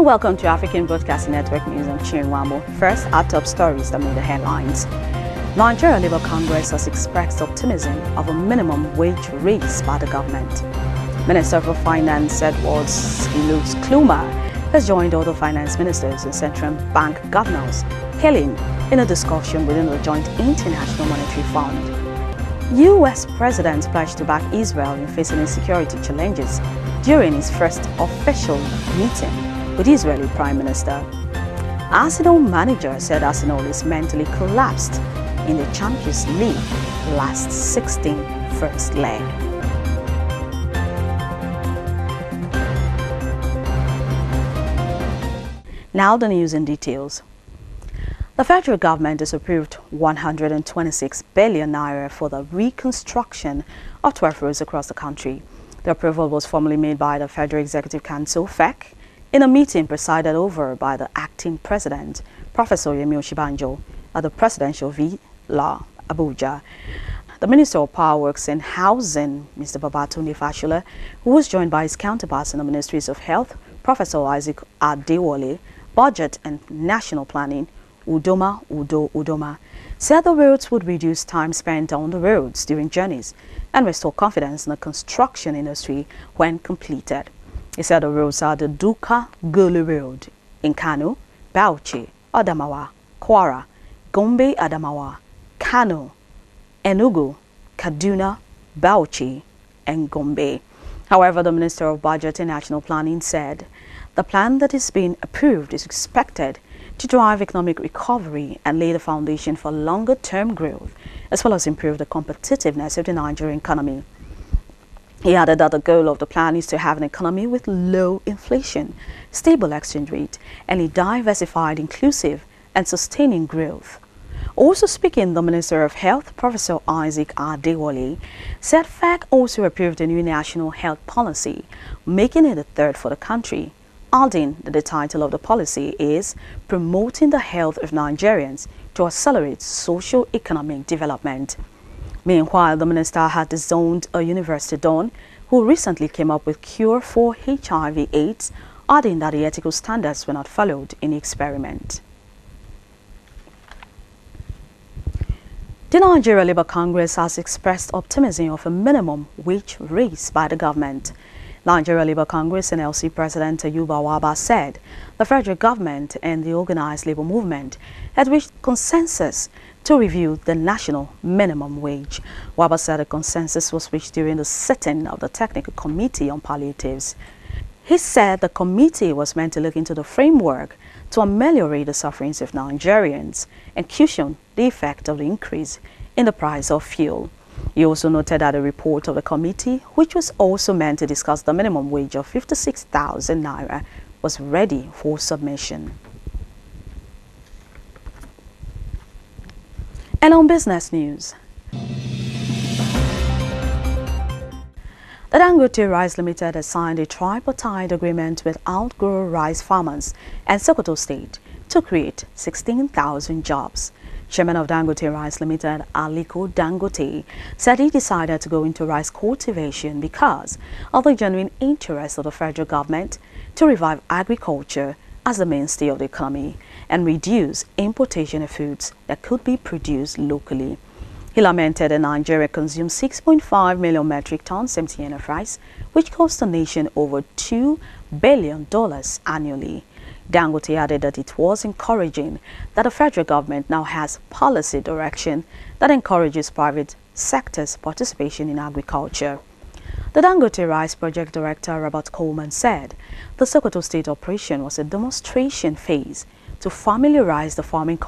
welcome to African Broadcasting Network News. I'm Chirinwamo. First, our top stories that made the headlines. Nigeria Labour Congress has expressed optimism of a minimum wage raise by the government. Minister for Finance Edwards Ilus Kluma has joined other finance ministers and central bank governors hailing in a discussion within the joint International Monetary Fund. U.S. President pledged to back Israel in facing insecurity challenges during his first official meeting with Israeli Prime Minister. Arsenal manager said Arsenal is mentally collapsed in the Champions League last 16 first leg. Now the news in details. The federal government has approved 126 billion naira for the reconstruction of 12 roads across the country. The approval was formally made by the Federal Executive Council, FEC, in a meeting presided over by the acting president, Professor Yemi Osinbajo, at the Presidential Villa, Abuja. The Minister of Power, Works and Housing, Mr. Babatunde Fashola, who was joined by his counterparts in the Ministries of Health, Professor Isaac Adewale, Budget and National Planning, Udoma, said the roads would reduce time spent on the roads during journeys and restore confidence in the construction industry when completed. He said the roads are the Duka Gulu Road in Kano, Bauchi, Adamawa, Kwara, Gombe Adamawa, Kano, Enugu, Kaduna, Bauchi, and Gombe. However, the Minister of Budget and National Planning said the plan that is being approved is expected to drive economic recovery and lay the foundation for longer-term growth, as well as improve the competitiveness of the Nigerian economy. He added that the goal of the plan is to have an economy with low inflation, stable exchange rate, and a diversified, inclusive, and sustaining growth. Also speaking, the Minister of Health, Professor Isaac Adewale, said FEC also approved a new national health policy, making it the third for the country, adding that the title of the policy is Promoting the Health of Nigerians to Accelerate Socio-Economic Development. Meanwhile, the minister had disowned a university don who recently came up with cure for HIV/AIDS, adding that the ethical standards were not followed in the experiment. The Nigeria Labour Congress has expressed optimism of a minimum wage raise by the government. Nigeria Labour Congress NLC President Ayuba Waba said the federal government and the organized labour movement had reached consensus to review the national minimum wage. Waba said a consensus was reached during the sitting of the Technical Committee on Palliatives. He said the committee was meant to look into the framework to ameliorate the sufferings of Nigerians and cushion the effect of the increase in the price of fuel. He also noted that a report of the committee, which was also meant to discuss the minimum wage of 56,000 naira, was ready for submission. And on business news, the Dangote Rice Limited has signed a tripartite agreement with outgrow rice farmers and Sokoto State to create 16,000 jobs. Chairman of Dangote Rice Limited, Aliko Dangote, said he decided to go into rice cultivation because of the genuine interest of the federal government to revive agriculture as the mainstay of the economy and reduce importation of foods that could be produced locally. He lamented that Nigeria consumes 6.5 million metric tons empty of rice, which costs the nation over $2 billion annually. Dangote added that it was encouraging that the federal government now has policy direction that encourages private sector's participation in agriculture. The Dangote Rice Project Director, Robert Coleman, said the Sokoto State operation was a demonstration phase to familiarize the farming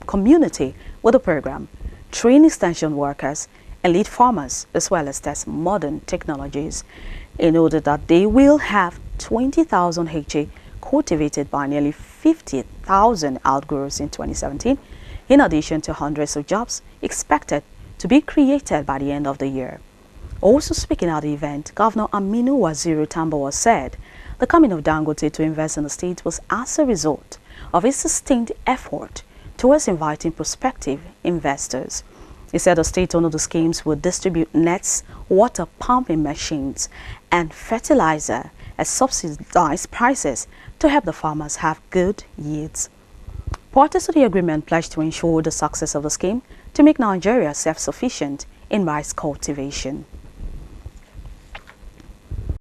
community with the program, train extension workers, and lead farmers, as well as test modern technologies, in order that they will have 20,000 hectares cultivated by nearly 50,000 outgrowers in 2017, in addition to hundreds of jobs expected to be created by the end of the year. Also speaking at the event, Governor Aminu Waziri Tambawa said the coming of Dangote to invest in the state was as a result of his sustained effort towards inviting prospective investors. He said the state under the schemes would distribute nets, water pumping machines, and fertilizer, at subsidized prices to help the farmers have good yields. Parties to the agreement pledged to ensure the success of the scheme to make Nigeria self-sufficient in rice cultivation.